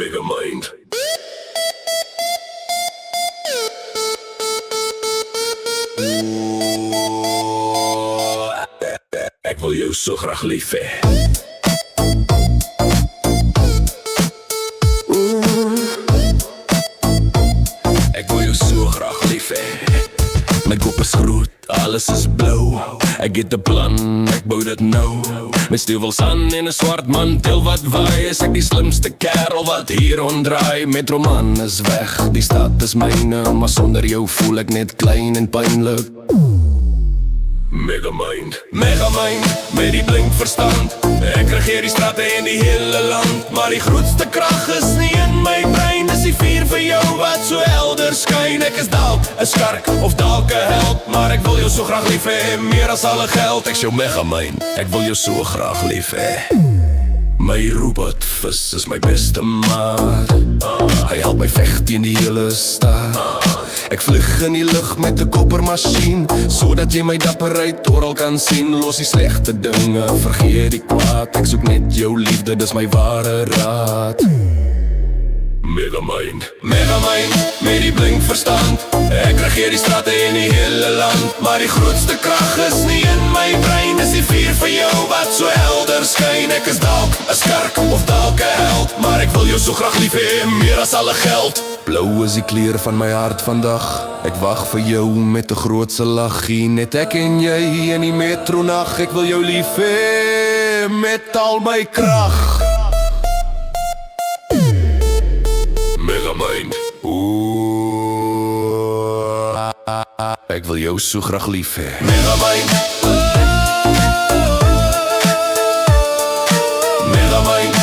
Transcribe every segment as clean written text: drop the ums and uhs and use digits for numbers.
Megamind. Ek wil jou so graag lief hê. Ek wil jou so graag lief hê. My kop is groot, alles is blou. Ek het 'n plan, ek bou dit nou. My stewels aan en 'n swart mantel wat waai. Is ek die slimste kerel wat hier ronddraai. Metroman is weg, die stad is myne. Maar sonder jou voel ek net klein en pynlik. Megamind, Megamind, met die blink verstand. Ek regeer die strate en die hele land. Maar die grootste krag is nie in my brein. Dis die vuur vir jou wat so helder skyn. Ek is dalk 'n skurk of dalk 'n held, maar ek wil jou so graag lief hê, meer as alle geld. Ek is jou Megamind, ek wil jou so graag lief hê. My robotvis is my beste maat. Hy help my veg teen die hele stad. Ek vlieg in die lug met 'n koppermasjien, sodat jy my dapperheid oral kan sien. Los die slegte dinge, vergeet die kwaad. Ek soek net jou liefde, dis my ware raad. Megamind, Megamind, met die blink verstand. Ek regeer die strate en die hele land. Maar die grootste krag is nie in my brein. Dis die vuur vir jou wat so helder skyn. Ek is dalk 'n skurk of dalk 'n held, maar ek wil jou so graag lief hê, meer as alle geld. Blou is die kleur van my hart vandag. Ek wag vir jou met 'n grootse laggie. Net ek en jy in die metronag. Ek wil jou lief hê met al my krag. Megamind. Ek wil jou so graag lief hê. Megamind. Megamind.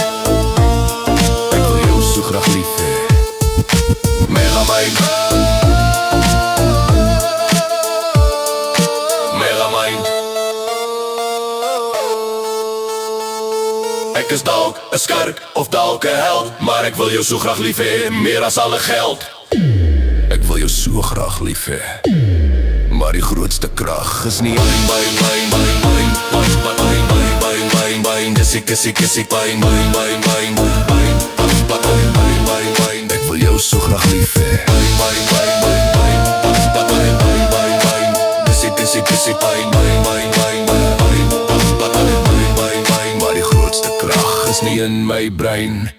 Ek wil jou so graag lief hê. Megamind. Megamind. Ek is dalk 'n skurk of dalk 'n held, maar ek wil jou so graag lief hê, meer as alle geld. Ek wil jou so graag lief hê, maar die grootste krag is nie in my dis ek ek wil jou so graag lief hê. Maar die grootste krag is nie in my brein.